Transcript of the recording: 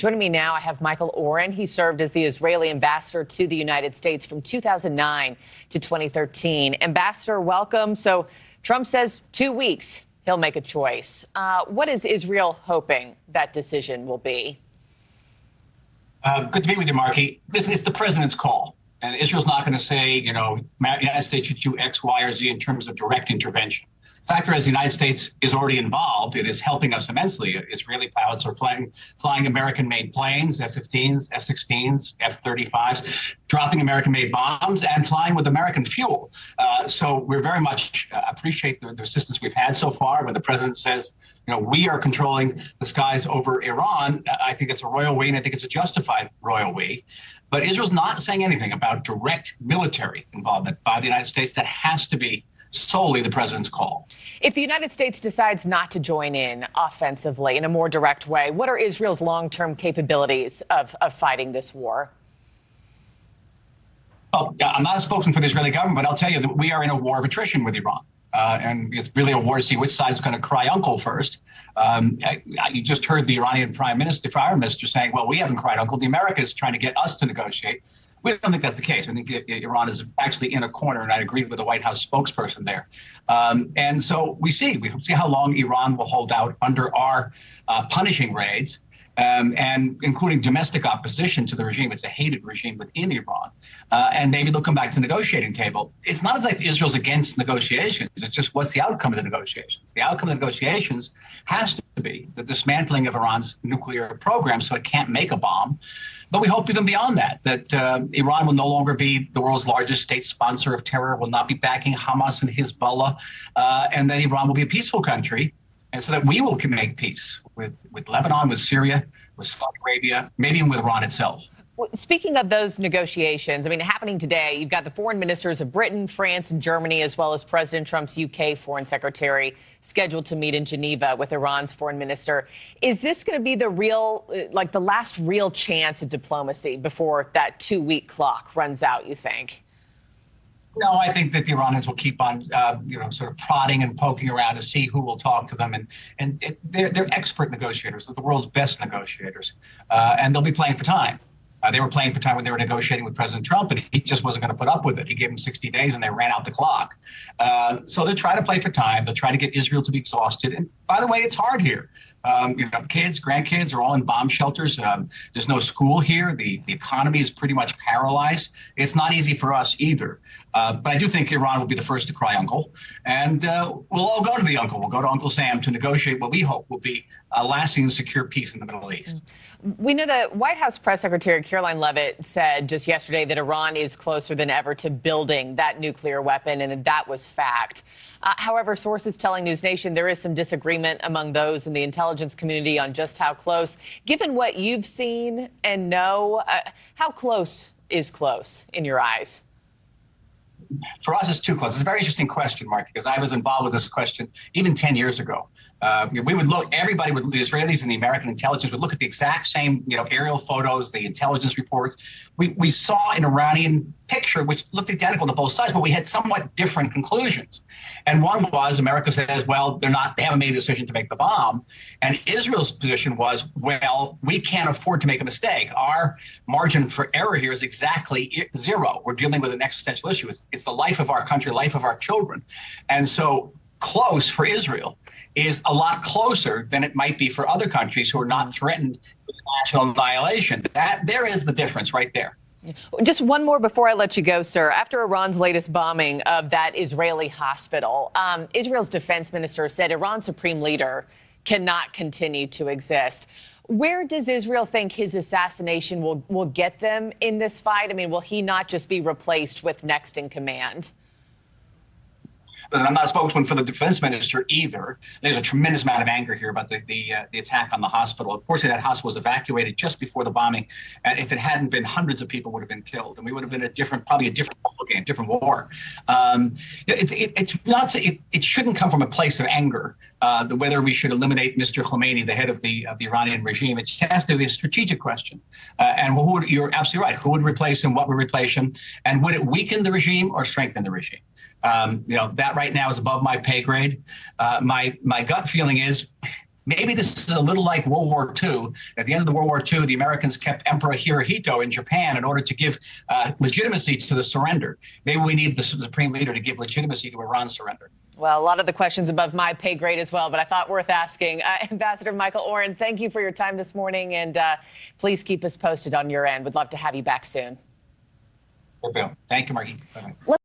Joining me now, I have Michael Oren. He served as the Israeli ambassador to the United States from 2009 to 2013. Ambassador, welcome. So Trump says 2 weeks he'll make a choice. What is Israel hoping that decision will be? Good to be with you, Marky. Listen, it's the president's call. And Israel's not going to say, the United States should do X, Y, or Z in terms of direct intervention. The fact is, the United States is already involved. It is helping us immensely. Israeli pilots are flying American-made planes, F-15s, F-16s, F-35s, dropping American-made bombs, and flying with American fuel. So we very much appreciate the assistance we've had so far. When the president says, we are controlling the skies over Iran, I think it's a royal we, and I think it's a justified royal we. But Israel's not saying anything about direct military involvement by the United States. That has to be solely the president's call. If the United States decides not to join in offensively in a more direct way, what are Israel's long-term capabilities of fighting this war? Well, I'm not a spokesman for the Israeli government, but I'll tell you that we are in a war of attrition with Iran. And it's really a war to see which side is going to cry uncle first. You just heard the Iranian foreign minister saying, well, we haven't cried uncle. The Americans trying to get us to negotiate. We don't think that's the case. I think Iran is actually in a corner, and I agree with the White House spokesperson there. And so we see how long Iran will hold out under our punishing raids. And including domestic opposition to the regime. It's a hated regime within Iran. And maybe they'll come back to the negotiating table. It's not as if Israel's against negotiations. It's just what's the outcome of the negotiations? The outcome of the negotiations has to be the dismantling of Iran's nuclear program so it can't make a bomb. But we hope even beyond that Iran will no longer be the world's largest state sponsor of terror, will not be backing Hamas and Hezbollah, and that Iran will be a peaceful country. And so that we will make peace with Lebanon, with Syria, with Saudi Arabia, maybe even with Iran itself. Speaking of those negotiations, happening today, you've got the foreign ministers of Britain, France, and Germany, as well as President Trump's UK foreign secretary scheduled to meet in Geneva with Iran's foreign minister. Is this going to be the last real chance at diplomacy before that 2-week clock runs out, you think? No, I think that the Iranians will keep on, sort of prodding and poking around to see who will talk to them. And they're expert negotiators. They're the world's best negotiators. And they'll be playing for time. They were playing for time when they were negotiating with President Trump, and he just wasn't going to put up with it. He gave them 60 days, and they ran out the clock. So they'll try to play for time. They'll try to get Israel to be exhausted. And by the way, it's hard here. Kids, grandkids are all in bomb shelters. There's no school here. The economy is pretty much paralyzed. It's not easy for us either. But I do think Iran will be the first to cry uncle. And we'll all go to the uncle. We'll go to Uncle Sam to negotiate what we hope will be a lasting and secure peace in the Middle East. We know that White House Press Secretary Caroline Leavitt said just yesterday that Iran is closer than ever to building that nuclear weapon, and that was fact. However, sources telling News Nation there is some disagreement among those in the intelligence community on just how close. Given what you've seen and know, how close is close in your eyes? For us, it's too close. It's a very interesting question, Mark, because I was involved with this question even 10 years ago. We would look, everybody would, the Israelis and the American intelligence would look at the exact same, aerial photos, the intelligence reports. We saw an Iranian picture which looked identical to both sides, but we had somewhat different conclusions. And one was America says, well, they haven't made a decision to make the bomb. And Israel's position was, well, we can't afford to make a mistake. Our margin for error here is exactly zero. We're dealing with an existential issue. It's the life of our country, life of our children. And so close for Israel is a lot closer than it might be for other countries who are not threatened with national annihilation. There is the difference right there. Just one more before I let you go, sir. After Iran's latest bombing of that Israeli hospital, Israel's defense minister said Iran's supreme leader cannot continue to exist. Where does Israel think his assassination will get them in this fight? Will he not just be replaced with next in command? I'm not a spokesman for the defense minister either. There's a tremendous amount of anger here about the attack on the hospital. Unfortunately, that hospital was evacuated just before the bombing. And if it hadn't been, hundreds of people would have been killed. And we would have been probably a different game, different war. It shouldn't come from a place of anger, whether we should eliminate Mr. Khomeini, the head of the Iranian regime. It has to be a strategic question. And you're absolutely right. Who would replace him? What would replace him? And would it weaken the regime or strengthen the regime? That right now is above my pay grade. My gut feeling is Maybe this is a little like World War II. At the end of the World War II, the Americans kept Emperor Hirohito in Japan in order to give legitimacy to the surrender. Maybe we need the supreme leader to give legitimacy to Iran's surrender. Well, a lot of the questions above my pay grade as well, but I thought worth asking. Ambassador Michael Oren, thank you for your time this morning, and please keep us posted on your end. We'd love to have you back soon. Thank you, Margie. Bye-bye.